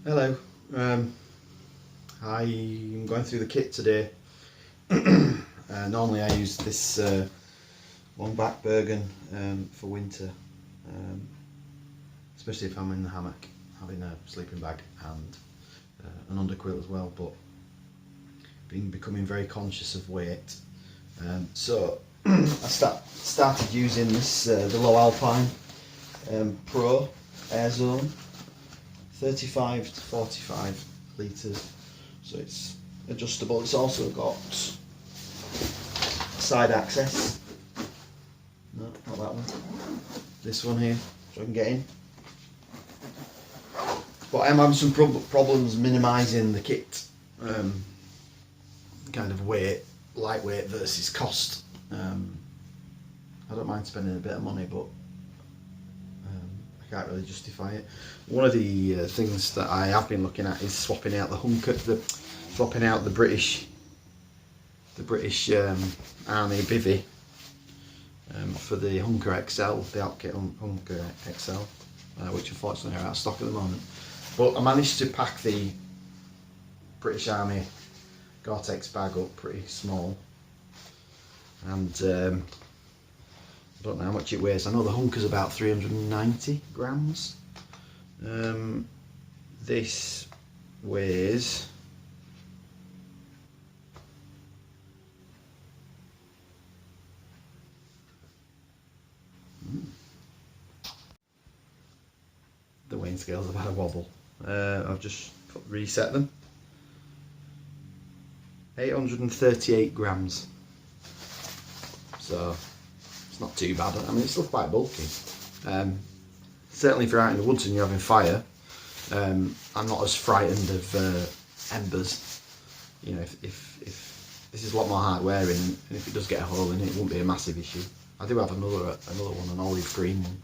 Hello, I'm going through the kit today. Normally I use this long back Bergen for winter, um, especially if I'm in the hammock, having a sleeping bag and an underquilt as well, but becoming very conscious of weight. So I started using this, the Low Alpine Pro Air Zone, 35 to 45 litres, so it's adjustable. It's also got side access. No, not that one. This one here, so I can get in. But I'm having some problems minimising the kit, kind of weight, lightweight versus cost. I don't mind spending a bit of money, but I can't really justify it. One of the things that I have been looking at is swapping out the swapping out the British Army bivvy for the Hunker XL, the Outkit Hunker XL, which unfortunately are out of stock at the moment. But I managed to pack the British Army Gore-Tex bag up pretty small, and I don't know how much it weighs. I know the Hunker's about 390 grams. This weighs the weighing scales have had a wobble. I've just reset them. 838 grams. So it's not too bad. I mean, it's still quite bulky. Certainly if you're out in the woods and you're having fire, I'm not as frightened of embers. You know, if this is a lot more hard wearing, and if it does get a hole in it, it won't be a massive issue. I do have another one, an olive green one.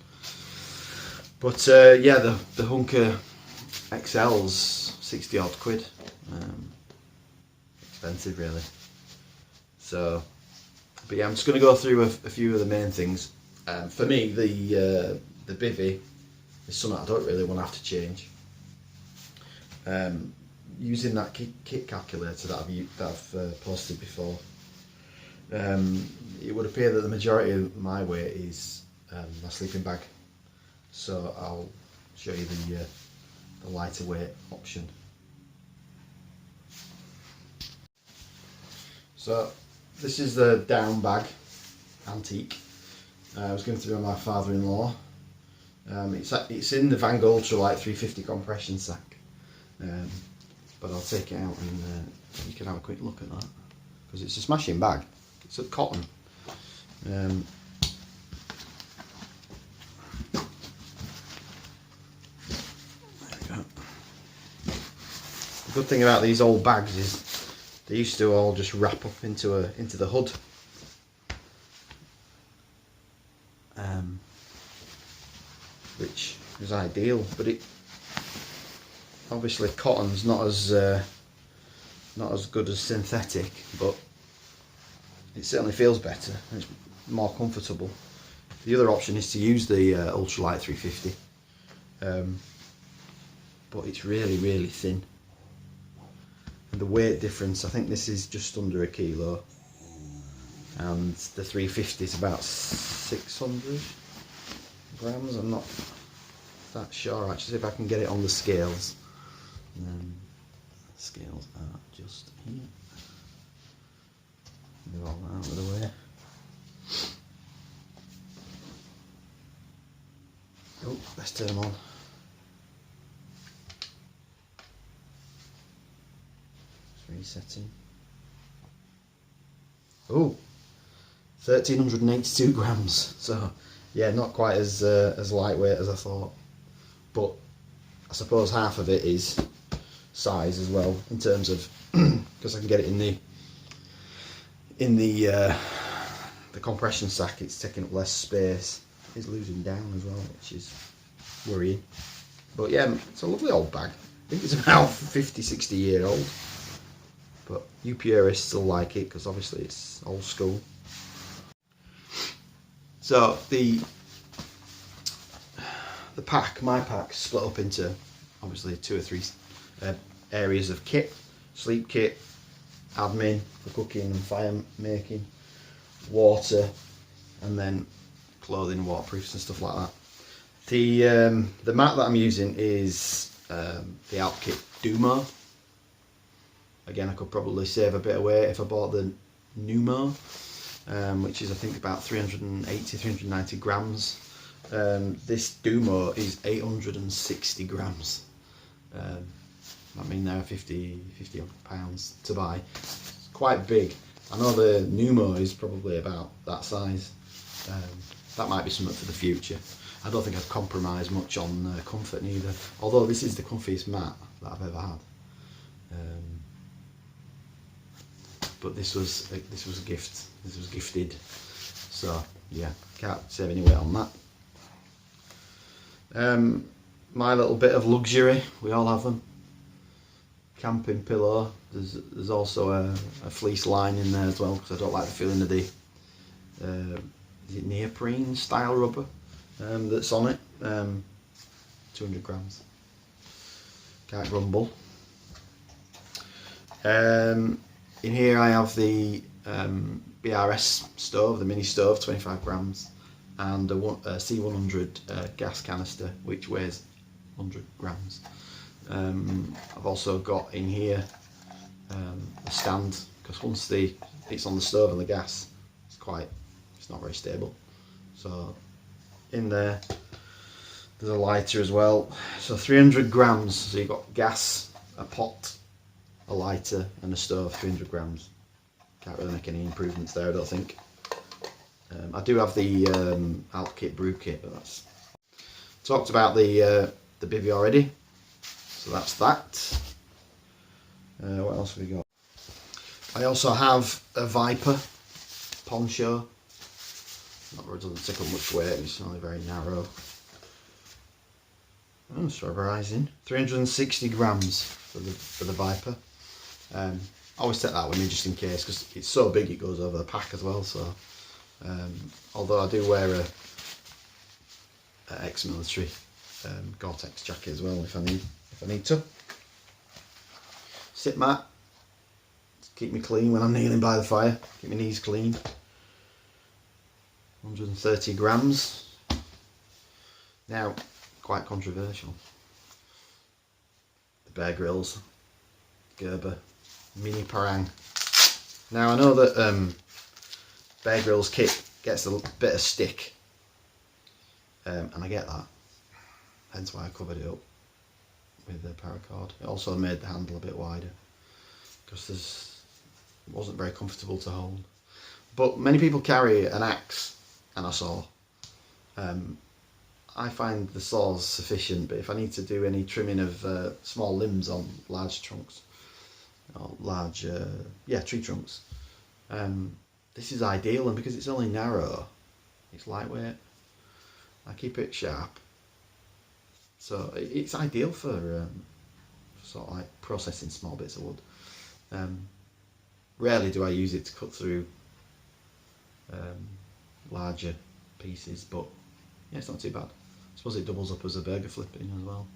But yeah, the Hunker XL's 60 odd quid. Expensive really. So, but yeah, I'm just going to go through a few of the main things. For me, the bivvy is something I don't really want to have to change. Using that kit calculator that I've posted before, it would appear that the majority of my weight is my sleeping bag. So I'll show you the lighter weight option. So this is the down bag, antique. I was given to me by my father-in-law. It's in the Vang Ultralight 350 compression sack, but I'll take it out and you can have a quick look at that, because it's a smashing bag. It's a cotton. There we go. The good thing about these old bags is they used to all just wrap up into the hood. Which is ideal, but it obviously cotton's not as good as synthetic, but it certainly feels better and it's more comfortable. The other option is to use the Ultralight 350, but it's really thin. And the weight difference, I think this is just under a kilo, and the 350 is about 600 grams. I'm not that sure actually. If I can get it on the scales. Scales are just here. Move all that out of the way. Oh, let's turn them on. Resetting. Oh, 1,382 grams. So yeah, not quite as lightweight as I thought, but I suppose half of it is size as well, in terms of because I can get it in the compression sack. It's taking up less space. It's losing down as well, which is worrying. But yeah, it's a lovely old bag. I think it's about 50-60 year old. But you purists will like it because obviously it's old school. So the pack, my pack, split up into obviously two or three areas of kit: sleep kit, admin for cooking and fire making, water, and then clothing, waterproofs and stuff like that. The mat that I'm using is the Alpkit Dumo. Again, I could probably save a bit of weight if I bought the Numo, which is I think about 380-390 grams. This Dumo is 860 grams. I mean, they're 50 pounds to buy. It's quite big. I know the Numo is probably about that size. That might be something for the future. I don't think I'd compromise much on comfort neither. Although this is the comfiest mat that I've ever had. But this was a gift. This was gifted. So yeah, can't save any weight on that. My little bit of luxury. We all have them. Camping pillow. There's also a fleece line in there as well, because I don't like the feeling of the is it neoprene style rubber that's on it. 200 grams. Can't grumble. In here I have the BRS stove, the mini stove, 25 grams, and a C100 gas canister, which weighs 100 grams. I've also got in here a stand, because once it's on the stove and the gas, it's not very stable. So in there, there's a lighter as well. So 300 grams. So you've got gas, a pot, a lighter, and a stove. 300 grams. Can't really make any improvements there, I don't think. I do have the Alpkit brew kit, but that's talked about the bivvy already. So that's that. What else have we got? I also have a Viper poncho. It doesn't take up much weight, it's only very narrow. Oh, it's rising. 360 grams for the Viper. I always take that with me just in case, because it's so big it goes over the pack as well. So, although I do wear a ex-military Gore-Tex jacket as well if I need to. Sit mat to keep me clean when I'm kneeling by the fire. Keep my knees clean. 130 grams. Now, quite controversial. The Bear Grylls Gerber Mini Parang. Now I know that Bear Grylls kit gets a bit of stick, and I get that. Hence why I covered it up with the paracord. It also made the handle a bit wider because it wasn't very comfortable to hold. But many people carry an axe and a saw. I find the saws sufficient, but if I need to do any trimming of small limbs on large trunks, or large tree trunks, this is ideal. And because it's only narrow, it's lightweight, I keep it sharp, so it's ideal for sort of like processing small bits of wood. Rarely do I use it to cut through larger pieces, but yeah, it's not too bad. I suppose it doubles up as a burger flipping as well,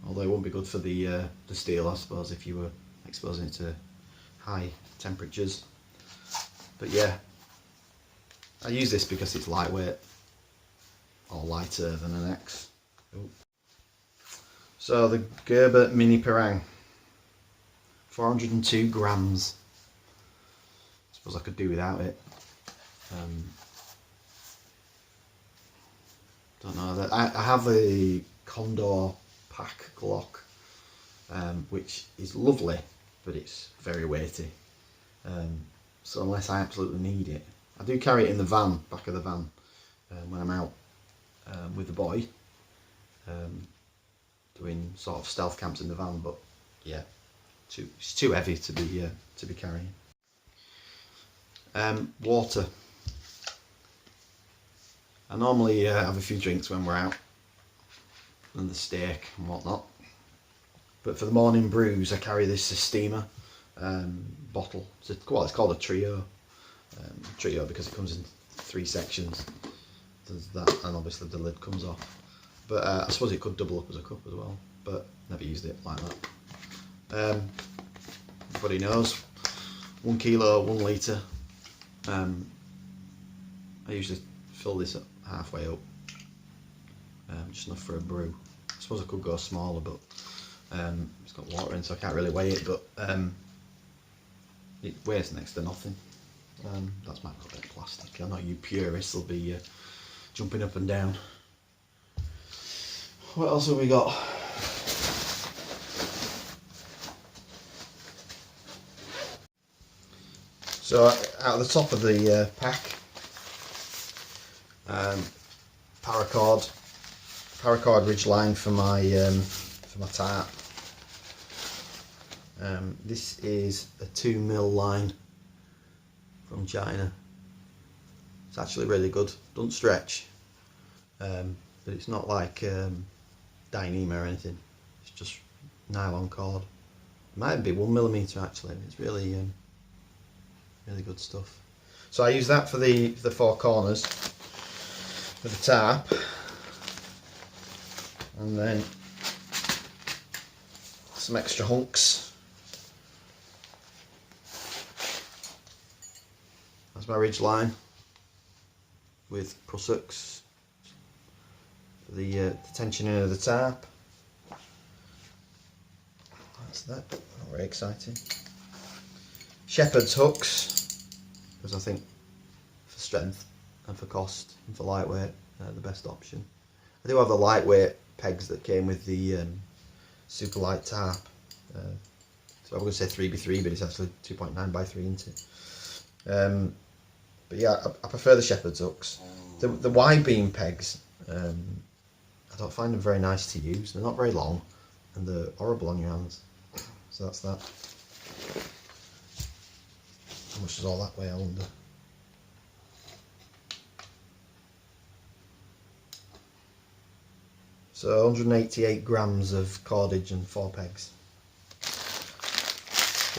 although it wouldn't be good for the steel, I suppose, if you were exposing it to high temperatures. But yeah, I use this because it's lightweight, or lighter than an X. Ooh. So the Gerber Mini Parang, 402 grams. I suppose I could do without it. Don't know that I have a Condor Pack Glock, which is lovely, but it's very weighty. So unless I absolutely need it, I do carry it in the van, back of the van, when I'm out with the boy, doing sort of stealth camps in the van. But yeah, it's too heavy to be carrying. Water. I normally have a few drinks when we're out, and the steak and whatnot. But for the morning brews, I carry this Sistema bottle. It's called a Trio. Trio because it comes in 3 sections. There's that, and obviously the lid comes off. But I suppose it could double up as a cup as well, but never used it like that. Everybody knows 1 kilo, 1 litre. I usually fill this up halfway up, just enough for a brew. I suppose I could go smaller, but it's got water in, so I can't really weigh it, but it weighs next to nothing. That's my bit of plastic. I know you purists will be jumping up and down. What else have we got? So out of the top of the pack, paracord Ridgeline for my tarp. This is a 2mm line from China. It's actually really good. Doesn't stretch, but it's not like Dyneema or anything. It's just nylon cord. It might be 1mm actually. It's really really good stuff. So I use that for the 4 corners for the tarp, and then some extra hunks. That's my Ridgeline with Prussaks for the tensioning of the tarp. That's that. Not very exciting. Shepherd's hooks, because I think for strength and for cost and for lightweight, the best option. I do have the lightweight pegs that came with the super light tarp. So I'm going to say 3x3, but it's actually 2.9x3, isn't it? But yeah, I prefer the shepherd's hooks. The wide beam pegs, I don't find them very nice to use. They're not very long, and they're horrible on your hands. So that's that. How much is all that weigh, I wonder? So 188 grams of cordage and 4 pegs.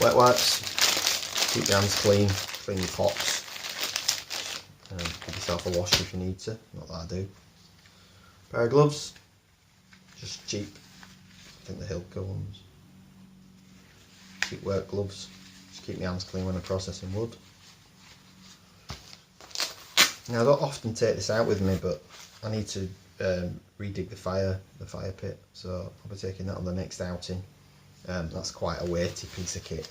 Wet wipes, keep your hands clean, clean your pots. Give yourself a wash if you need to, not that I do. Pair of gloves, just cheap, I think the Hilco ones. Cheap work gloves, just keep my hands clean when I'm processing wood. Now I don't often take this out with me, but I need to redig the fire pit, so I'll be taking that on the next outing. That's quite a weighty piece of kit.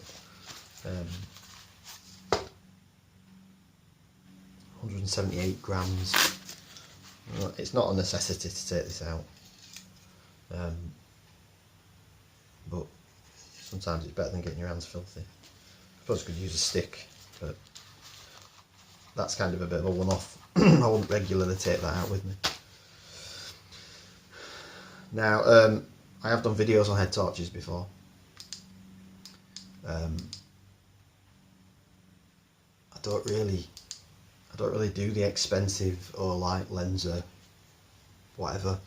178 grams. It's not a necessity to take this out, but sometimes it's better than getting your hands filthy. I suppose you could use a stick, but that's kind of a bit of a one-off. I wouldn't regularly take that out with me. Now, I have done videos on head torches before. I don't really do the expensive or light Lenser, whatever.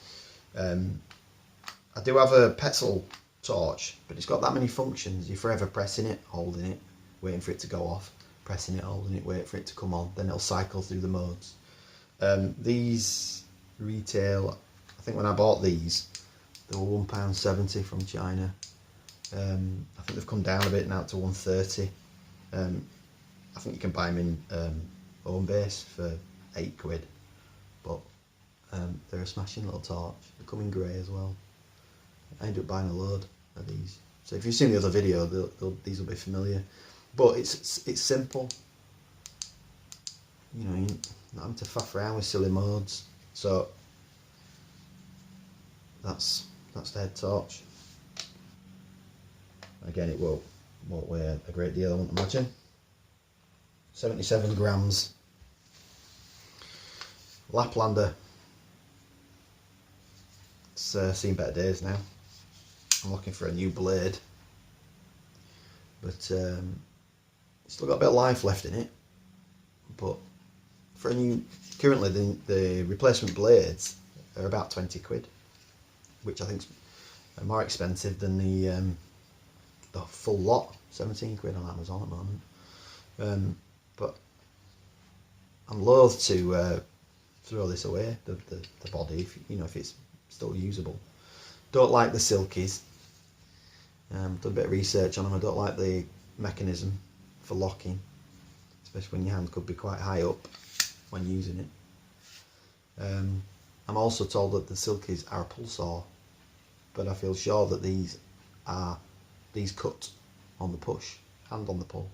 I do have a Petzl torch, but it's got that many functions. You're forever pressing it, holding it, waiting for it to go off, pressing it, holding it, wait for it to come on, then it'll cycle through the modes. These retail, I think when I bought these, they were £1.70 from China. I think they've come down a bit now to £1.30. I think you can buy them in Homebase for £8, but they're a smashing little torch. They come in grey as well. I ended up buying a load of these. So if you've seen the other video, these will be familiar. But it's simple. You know, you're not having to faff around with silly modes. So that's the head torch. Again, it won't weigh a great deal, I wouldn't imagine. 77 grams. Laplander. It's seen better days now. I'm looking for a new blade, but it's still got a bit of life left in it. But for a new, currently the replacement blades are about £20, which I think is more expensive than the full lot. £17 on Amazon at the moment. But I'm loath to throw this away, the body, if it's still usable. Don't like the silkies. Done a bit of research on them. I don't like the mechanism for locking, especially when your hand could be quite high up when using it. I'm also told that the Silkies are a pull saw, but I feel sure that these cut on the push and on the pull.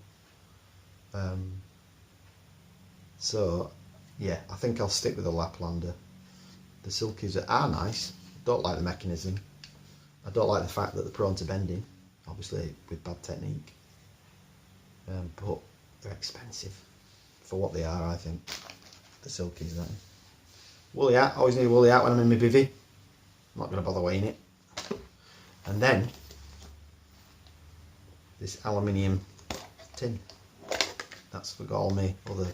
So yeah, I think I'll stick with the Laplander. The Silkies are nice. Don't like the mechanism. I don't like the fact that they're prone to bending, obviously with bad technique. But they're expensive for what they are, I think. The Silkies, that. Woolly hat, always need a woolly hat when I'm in my bivvy. I'm not going to bother weighing it. And then this aluminium tin. That's got all my other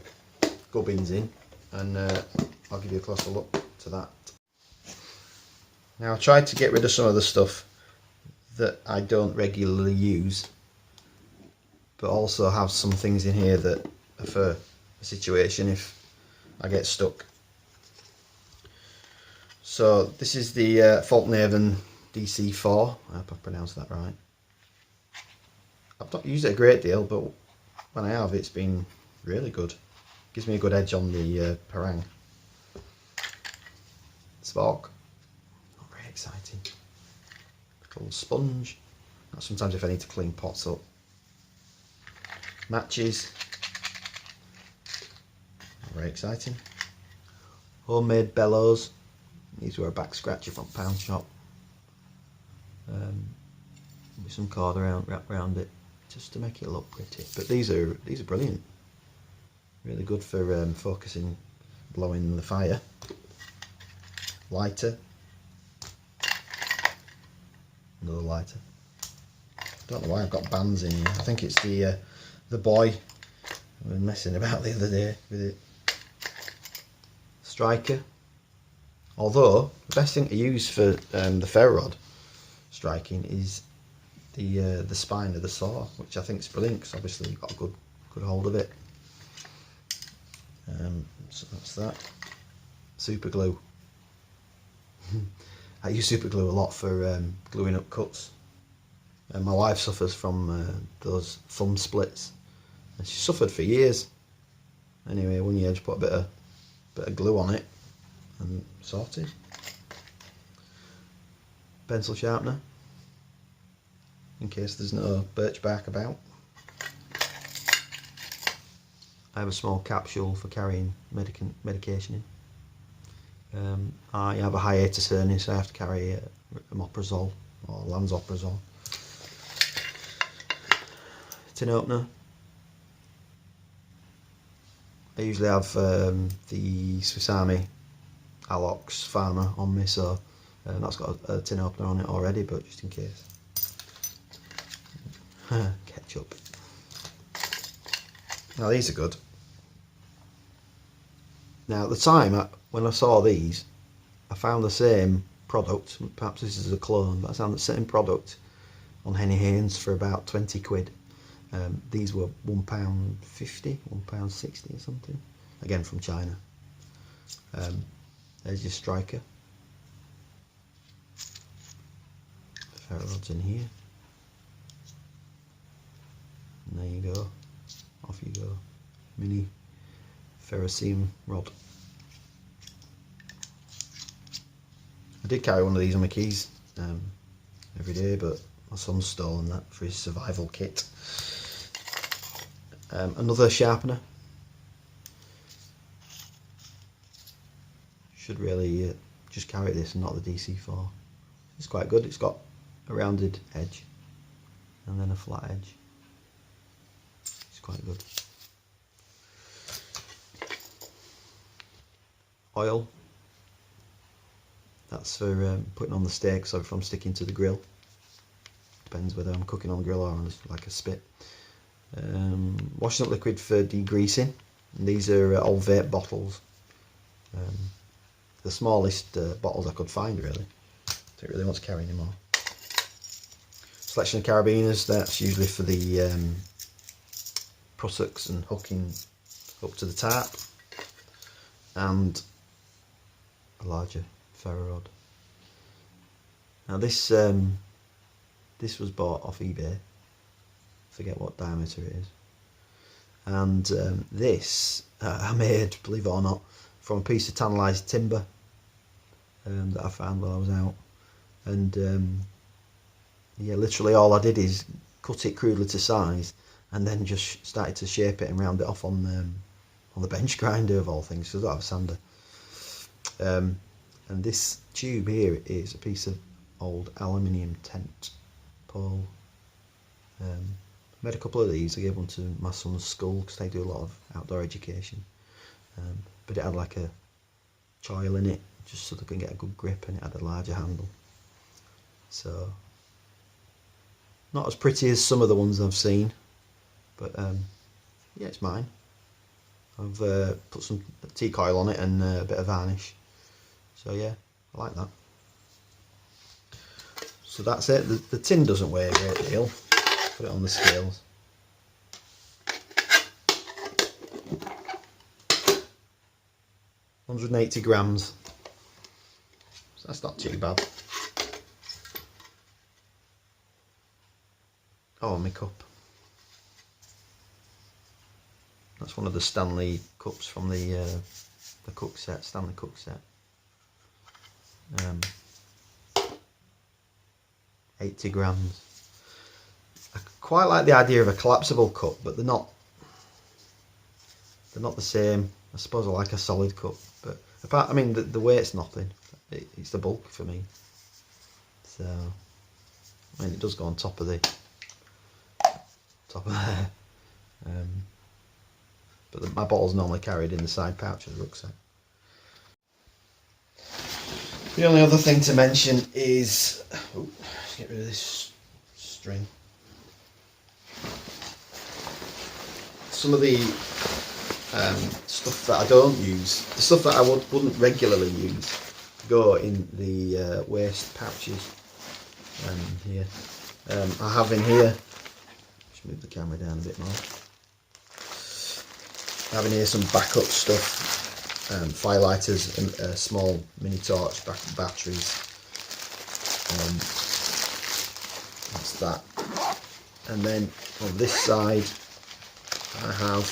gubbins in, and I'll give you a closer look to that. Now I tried to get rid of some of the stuff that I don't regularly use, but also have some things in here that are for a situation if I get stuck. So this is the Falkhaven DC4, I hope I pronounced that right. I've not used it a great deal, but when I have, it's been really good. Gives me a good edge on the parang. Spork, not very exciting. A little sponge, sometimes if I need to clean pots up. Matches, not very exciting. Homemade bellows, these were a back scratcher from Pound Shop. With some cord wrapped around it, just to make it look pretty. But these are brilliant. Really good for focusing, blowing the fire. Lighter. Another lighter. Don't know why I've got bands in here. I think it's the boy I was messing about the other day with it. Striker. Although the best thing to use for the ferro rod striking is the spine of the saw, which I think is brilliant because obviously you've got a good hold of it. So that's that. Super glue. I use super glue a lot for gluing up cuts. My wife suffers from those thumb splits, and she suffered for years. Anyway, one year I just put a bit of glue on it and sorted. Pencil sharpener, in case there's no birch bark about. I have a small capsule for carrying medication in. I have a hiatus hernia, so I have to carry omeprazole or lansoprazole. Tin opener. I usually have the Swiss Army Alox Farmer on me, so that's got a tin opener on it already, but just in case. Ketchup. Now these are good. Now at the time, when I saw these, I found the same product, perhaps this is a clone, but I found the same product on Henny Haynes for about 20 quid. These were £1.50, £1.60 or something, again from China. There's your striker. Ferro rods in here. And there you go, off you go. Mini ferrocene rod. I did carry one of these on my keys every day, but my son's stolen that for his survival kit. Another sharpener. Should really just carry this and not the DC4. It's quite good. It's got a rounded edge and then a flat edge. It's quite good. Oil. That's for putting on the steaks or from sticking to the grill. Depends whether I'm cooking on the grill or on like a spit. Washing up liquid for degreasing. And these are old vape bottles. The smallest bottles I could find, really. Don't really want to carry anymore. Selection of carabiners. That's usually for the prussaks and hooking up to the tarp. And a larger ferro rod. Now this This was bought off eBay. Forget what diameter it is. And this I made, believe it or not, from a piece of tannalised timber that I found while I was out. And yeah, literally all I did is cut it crudely to size, and then just started to shape it and round it off on the bench grinder of all things, because I don't have a sander. And this tube here is a piece of old aluminium tent pole. Made a couple of these. I gave one to my son's school because they do a lot of outdoor education. But it had like a choil in it, just so they can get a good grip, and it had a larger handle. So not as pretty as some of the ones I've seen, but yeah, it's mine. I've put some teak oil on it and a bit of varnish. So yeah, I like that. So that's it. The tin doesn't weigh a great deal. Put it on the scales. £180 grams. So that's not too bad. Oh, my cup. That's one of the Stanley cups from the cook set, Stanley cook set. 80 grams. I quite like the idea of a collapsible cup, but they're not the same. I suppose I like a solid cup, but I mean the weight's nothing. It's the bulk for me. So I mean, it does go on top of there. But my bottle's normally carried in the side pouch of the rucksack. The only other thing to mention is, get rid of this string. Some of the stuff that I don't use, the stuff that I wouldn't regularly use, go in the waste pouches here. I have in here, just move the camera down a bit more. I have in here some backup stuff. Fire lighters and a small mini torch, batteries. That's that. And then on this side I have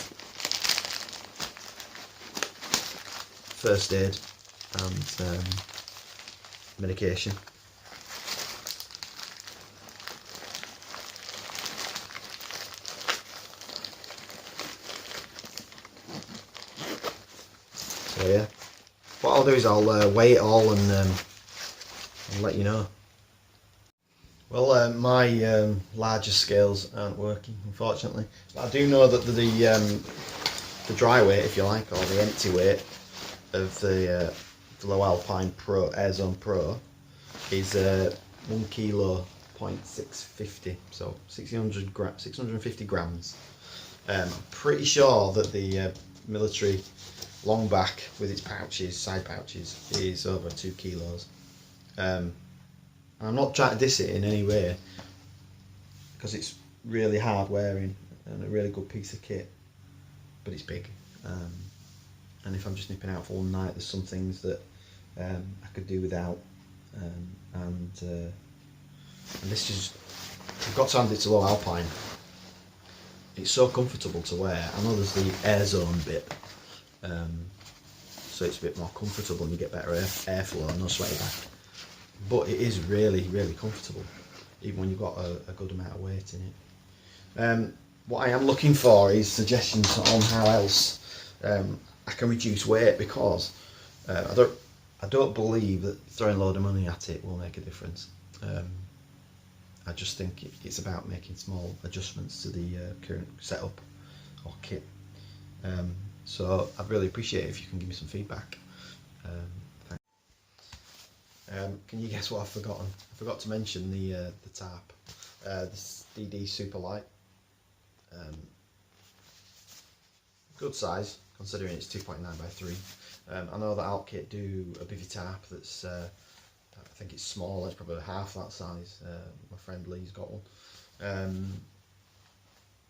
first aid and medication. So yeah, what I'll do is I'll weigh it all and I'll let you know. Well, my larger scales aren't working, unfortunately. But I do know that the dry weight, if you like, or the empty weight of the Low Alpine Pro Airzone Pro is 1 kilo 0.650, so 650 grams. I'm pretty sure that the military longback with its pouches, side pouches, is over 2 kilos. I'm not trying to diss it in any way, because it's really hard wearing and a really good piece of kit, but it's big. And if I'm just nipping out for one night, there's some things that I could do without. And this is, I've got to hand it to Low Alpine. It's so comfortable to wear. I know there's the Airzone bit, so it's a bit more comfortable and you get better airflow, no sweaty back. But it is really, really comfortable, even when you've got a good amount of weight in it. What I am looking for is suggestions on how else I can reduce weight, because I don't believe that throwing a load of money at it will make a difference. I just think it's about making small adjustments to the current setup or kit. So I'd really appreciate it if you can give me some feedback. Can you guess what I've forgotten? I forgot to mention the tarp, this DD Superlight. Good size considering it's 2.9 by 3. I know that Alpkit do a bivvy tarp that's I think it's small. It's probably half that size. My friend Lee's got one.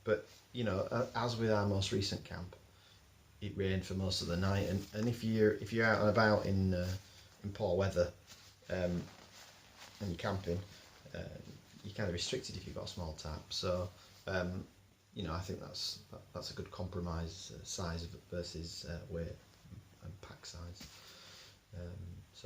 But you know, as with our most recent camp, it rained for most of the night, and if you're out and about in poor weather and you're camping, you're kind of restricted if you've got a small tap. So you know, I think that's a good compromise size versus weight and pack size. So